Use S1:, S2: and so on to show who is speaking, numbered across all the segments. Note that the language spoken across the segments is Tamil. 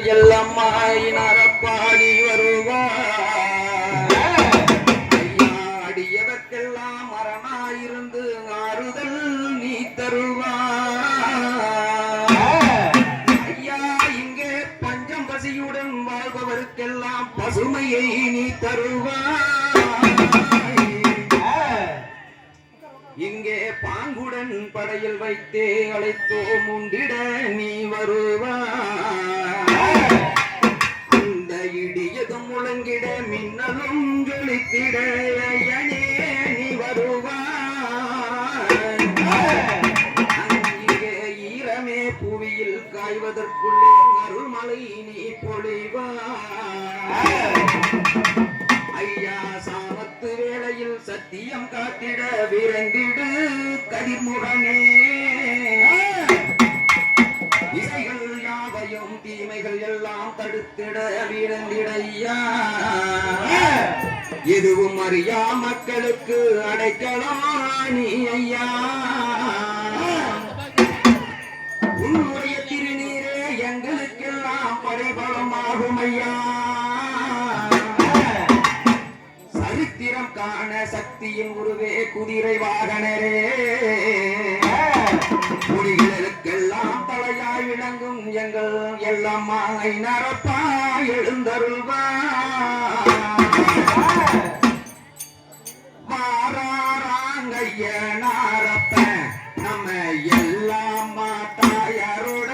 S1: எல்லம்மாய் நரப்பாடி வருவார் அடியவர்க்கெல்லாம் மரணாயிருந்து ஆறுதல் நீ தருவார் ஐயா இங்கே பஞ்சம் பசியுடன் வாழ்பவருக்கெல்லாம் பசுமையை நீ தருவார் இங்கே பாங்குடன் படையில் வைத்தே அழைத்தோம் உண்டிட நீ வருவாய் அந்த இடியதும் முழங்கிட மின்னலும் ஜொலித்திட ஐயனே நீ வருவாய் அங்கே ஈரமே புவியில் காய்வதற்குள்ளே அருள்மலை நீ பொழிவாய் ஐயா சாமத்து வேளையில் சத்தியம் காத்திட விரைந்திடு கதிர்முகனே இசைகள் யாவையும் தீமைகள் எல்லாம் தடுத்திட விரைந்திட ஐயா எதுவும் அறியா மக்களுக்கு அடைக்கலாம் நீ ஐயா உன்னுடைய திருநீரே எங்களுக்கெல்லாம் படைபலமாகும் ஐயா சரித்திரம் காண சக்தியின் உருவே குதிரை வாகனரே குடிகளுக்கெல்லாம் தலையாய் விளங்கும் எங்கள் எல்லாம் மாலை நரப்பாய் எழுந்தருள்வார் வாராராங்கைய நாரப்ப நம்ம எல்லாம் மாட்டாயரோட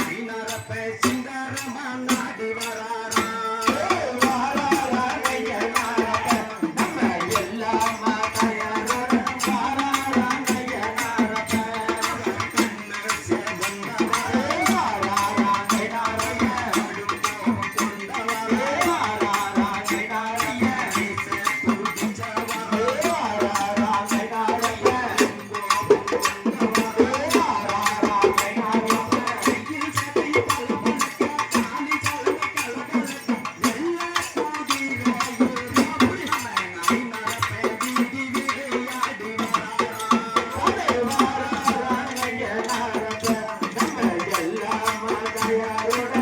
S1: ஐநரப்ப சிங்காரமா நாடி வராரா
S2: யாரோட